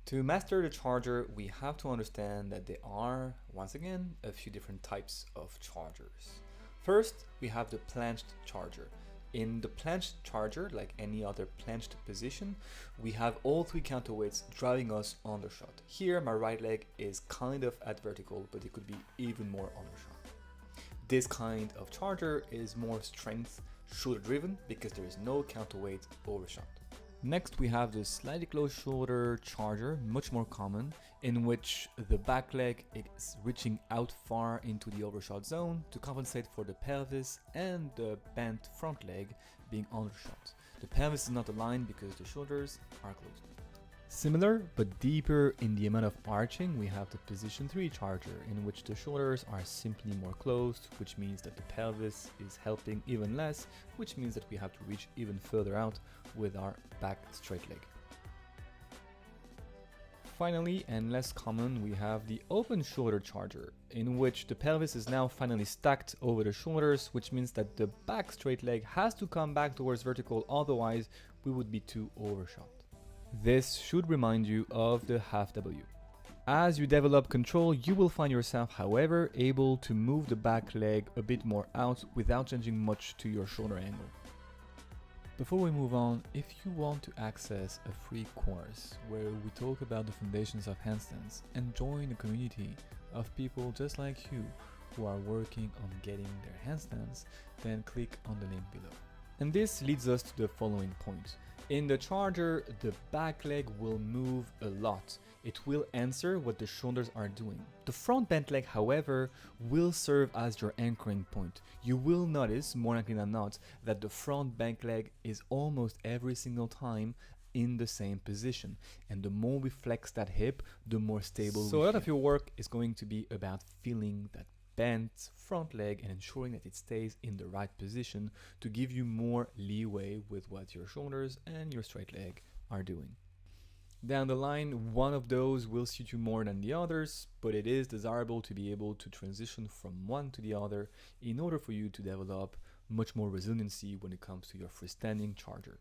To master the charger, we have to understand that there are, once again, a few different types of chargers. First, we have the planched charger. In the planched charger, like any other planched position, we have all three counterweights driving us undershot. Here, my right leg is kind of at vertical, but it could be even more undershot. This kind of charger is more strength shoulder driven because there is no counterweight overshot. Next, we have the slightly closed shoulder charger, much more common, in which the back leg is reaching out far into the overshot zone to compensate for the pelvis and the bent front leg being undershot. The pelvis is not aligned because the shoulders are closed. Similar but deeper in the amount of arching, we have the position 3 charger, in which the shoulders are simply more closed, which means that the pelvis is helping even less, which means that we have to reach even further out with our back straight leg. Finally, and less common, we have the open shoulder charger, in which the pelvis is now finally stacked over the shoulders, which means that the back straight leg has to come back towards vertical, otherwise we would be too overshot. This should remind you of the half W. As you develop control, you will find yourself, however, able to move the back leg a bit more out without changing much to your shoulder angle. Before we move on, if you want to access a free course where we talk about the foundations of handstands and join a community of people just like you who are working on getting their handstands, then click on the link below. And this leads us to the following point. In the charger, the back leg will move a lot. It will answer what the shoulders are doing. The front bent leg, however, will serve as your anchoring point. You will notice, more likely than not, that the front bent leg is almost every single time in the same position. And the more we flex that hip, the more stable we feel. So a lot of your work is going to be about feeling that bent front leg and ensuring that it stays in the right position to give you more leeway with what your shoulders and your straight leg are doing. Down the line, one of those will suit you more than the others, but it is desirable to be able to transition from one to the other in order for you to develop much more resiliency when it comes to your freestanding charger.